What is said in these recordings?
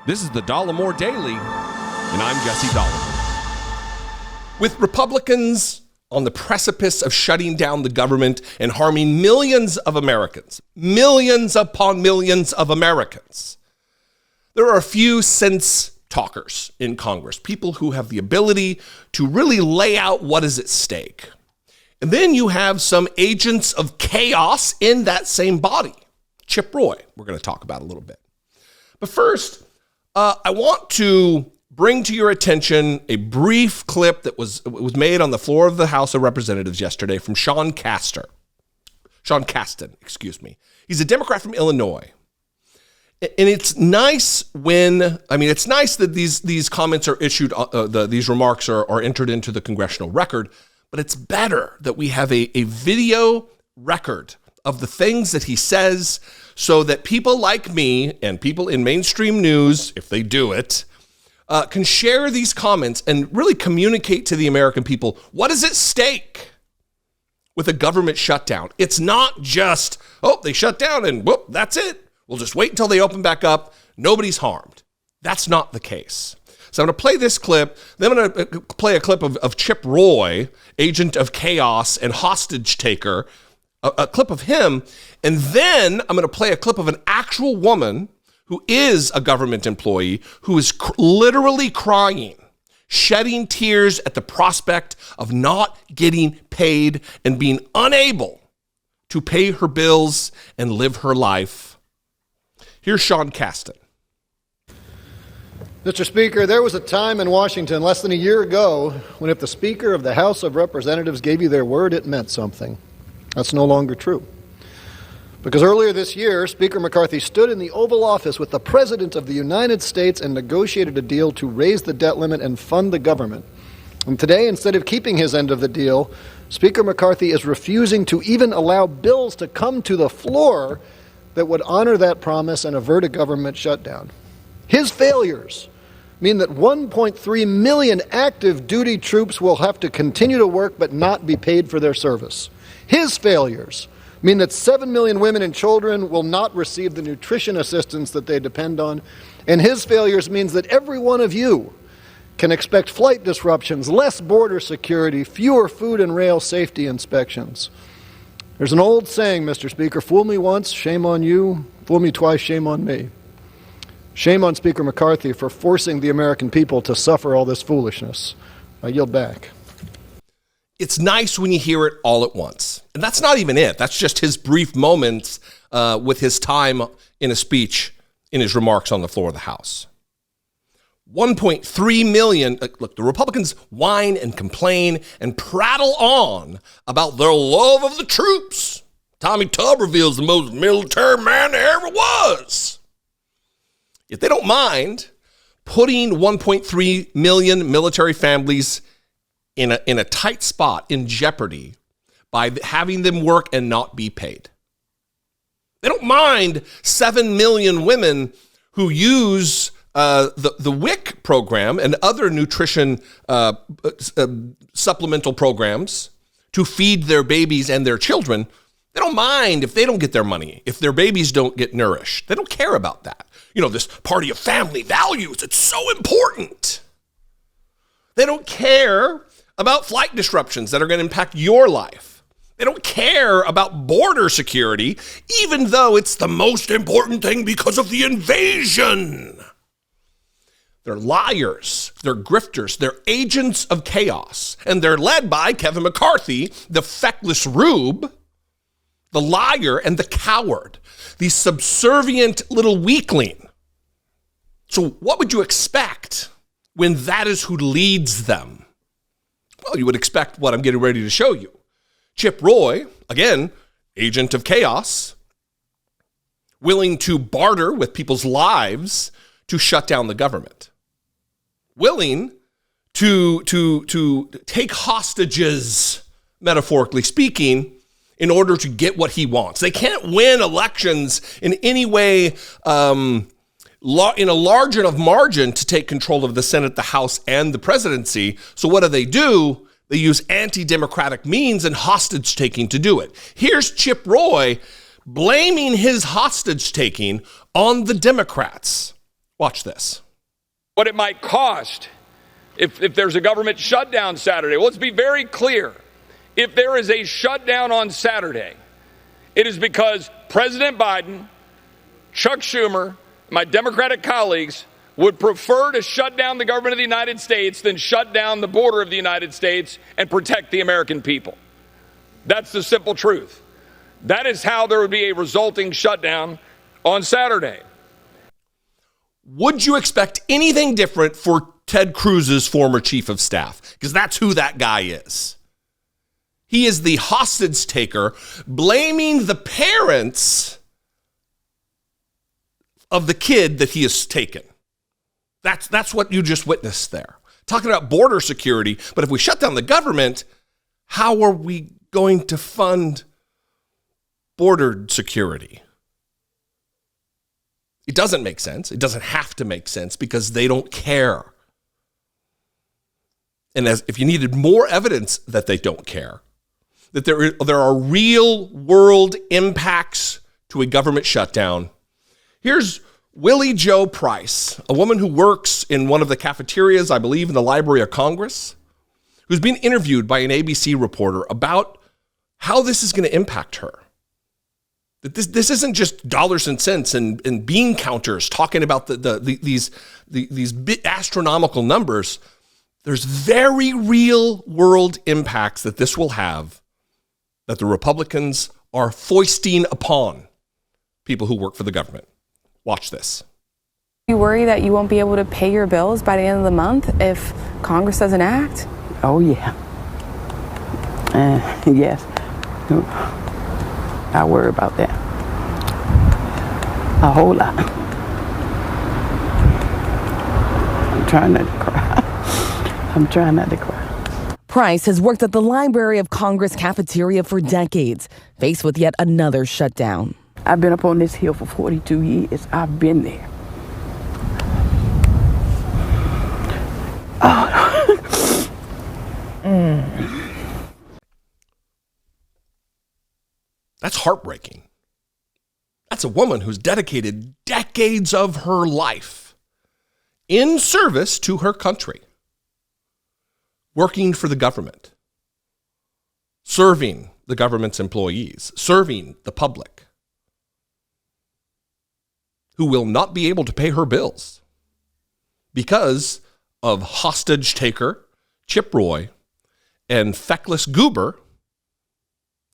This is the Dollemore Daily, and I'm Jesse Dollemore. With Republicans on the precipice of shutting down the government and harming millions of Americans, millions upon millions of Americans, there are a few sense talkers in Congress, people who have the ability to really lay out what is at stake. And then you have some agents of chaos in that same body. Chip Roy, we're going to talk about a little bit. But first, I want to bring to your attention a brief clip that was made on the floor of the House of Representatives yesterday from Sean Caston. He's a Democrat from Illinois. And it's nice it's nice that these comments are issued, these remarks are entered into the congressional record, but it's better that we have a video record of the things that he says so that people like me and people in mainstream news, if they do it, can share these comments and really communicate to the American people what is at stake with a government shutdown. It's not just, they shut down and whoop, that's it. We'll just wait until they open back up. Nobody's harmed. That's not the case. So I'm going to play this clip. Then I'm going to play a clip of Chip Roy, agent of chaos and hostage taker, a clip of him. And then I'm going to play a clip of an actual woman who is a government employee who is literally crying, shedding tears at the prospect of not getting paid and being unable to pay her bills and live her life. Here's Sean Caston. Mr. Speaker, there was a time in Washington less than a year ago when if the Speaker of the House of Representatives gave you their word, it meant something. That's no longer true. Because earlier this year, Speaker McCarthy stood in the Oval Office with the President of the United States and negotiated a deal to raise the debt limit and fund the government. And today, instead of keeping his end of the deal, Speaker McCarthy is refusing to even allow bills to come to the floor that would honor that promise and avert a government shutdown. His failures mean that 1.3 million active duty troops will have to continue to work but not be paid for their service. His failures mean that 7 million women and children will not receive the nutrition assistance that they depend on. And his failures means that every one of you can expect flight disruptions, less border security, fewer food and rail safety inspections. There's an old saying, Mr. Speaker, fool me once, shame on you. Fool me twice, shame on me. Shame on Speaker McCarthy for forcing the American people to suffer all this foolishness. I yield back. It's nice when you hear it all at once. And that's not even it. That's just his brief moments with his time in a speech in his remarks on the floor of the House. 1.3 million, look, the Republicans whine and complain and prattle on about their love of the troops. Tommy Tuberville's the most military man there ever was. Yet they don't mind putting 1.3 million military families in a tight spot, in jeopardy, by having them work and not be paid. They don't mind 7 million women who use the WIC program and other nutrition supplemental programs to feed their babies and their children. They don't mind if they don't get their money, if their babies don't get nourished. They don't care about that. You know, this party of family values, it's so important. They don't care about flight disruptions that are going to impact your life. They don't care about border security, even though it's the most important thing because of the invasion. They're liars, they're grifters, they're agents of chaos, and they're led by Kevin McCarthy, the feckless rube, the liar and the coward, the subservient little weakling. So what would you expect when that is who leads them? Well, you would expect what I'm getting ready to show you. Chip Roy, again, agent of chaos, willing to barter with people's lives to shut down the government. Willing to take hostages, metaphorically speaking, in order to get what he wants. They can't win elections in any way in a large enough margin to take control of the Senate, the House, and the presidency. So what do? They use anti-democratic means and hostage taking to do it. Here's Chip Roy blaming his hostage taking on the Democrats. Watch this. What it might cost if there's a government shutdown Saturday. Well, let's be very clear. If there is a shutdown on Saturday, it is because President Biden, Chuck Schumer, my Democratic colleagues would prefer to shut down the government of the United States than shut down the border of the United States and protect the American people. That's the simple truth. That is how there would be a resulting shutdown on Saturday. Would you expect anything different for Ted Cruz's former chief of staff? Because that's who that guy is. He is the hostage taker, blaming the parents of the kid that he has taken. That's what you just witnessed there. Talking about border security, but if we shut down the government, how are we going to fund border security? It doesn't make sense. It doesn't have to make sense because they don't care. And if you needed more evidence that they don't care, that there are real world impacts to a government shutdown, here's Willie Jo Price, a woman who works in one of the cafeterias, I believe, in the Library of Congress, who's being interviewed by an ABC reporter about how this is going to impact her. That this isn't just dollars and cents and bean counters talking about these astronomical numbers. There's very real world impacts that this will have that the Republicans are foisting upon people who work for the government. Watch this. You worry that you won't be able to pay your bills by the end of the month if Congress doesn't act? Oh, yeah. Yes. I worry about that. A whole lot. I'm trying not to cry. I'm trying not to cry. Price has worked at the Library of Congress cafeteria for decades, faced with yet another shutdown. I've been up on this hill for 42 years. I've been there. Oh. That's heartbreaking. That's a woman who's dedicated decades of her life in service to her country, working for the government, serving the government's employees, serving the public, who will not be able to pay her bills because of hostage taker Chip Roy and feckless goober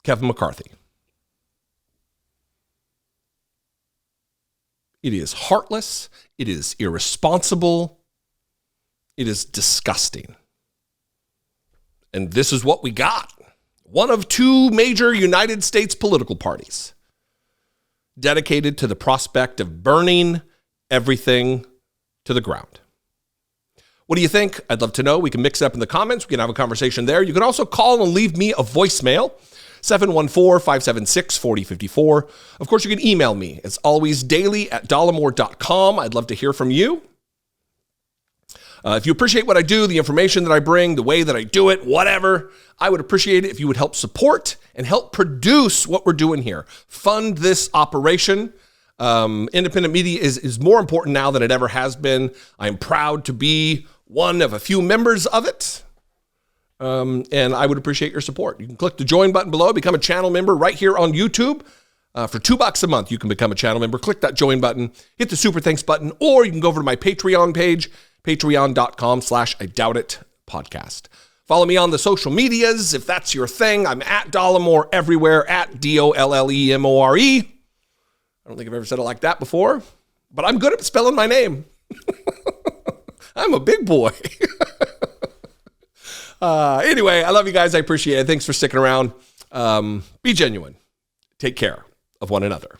Kevin McCarthy. It is heartless. It is irresponsible. It is disgusting. And this is what we got. One of two major United States political parties dedicated to the prospect of burning everything to the ground. What do you think? I'd love to know. We can mix it up in the comments. We can have a conversation there. You can also call and leave me a voicemail, 714-576-4054. Of course, you can email me. It's always daily@dollemore.com. I'd love to hear from you. If you appreciate what I do, the information that I bring, the way that I do it, whatever, I would appreciate it if you would help support and help produce what we're doing here. Fund this operation. Independent media is more important now than it ever has been. I'm proud to be one of a few members of it. And I would appreciate your support. You can click the join button below, become a channel member right here on YouTube. For $2 a month, you can become a channel member. Click that join button, hit the super thanks button, or you can go over to my Patreon page, patreon.com/IDoubtIt podcast. Follow me on the social medias if that's your thing. I'm at Dollemore everywhere, at Dollemore. I don't think I've ever said it like that before, but I'm good at spelling my name. I'm a big boy. Anyway, I love you guys. I appreciate it. Thanks for sticking around. Be genuine. Take care of one another.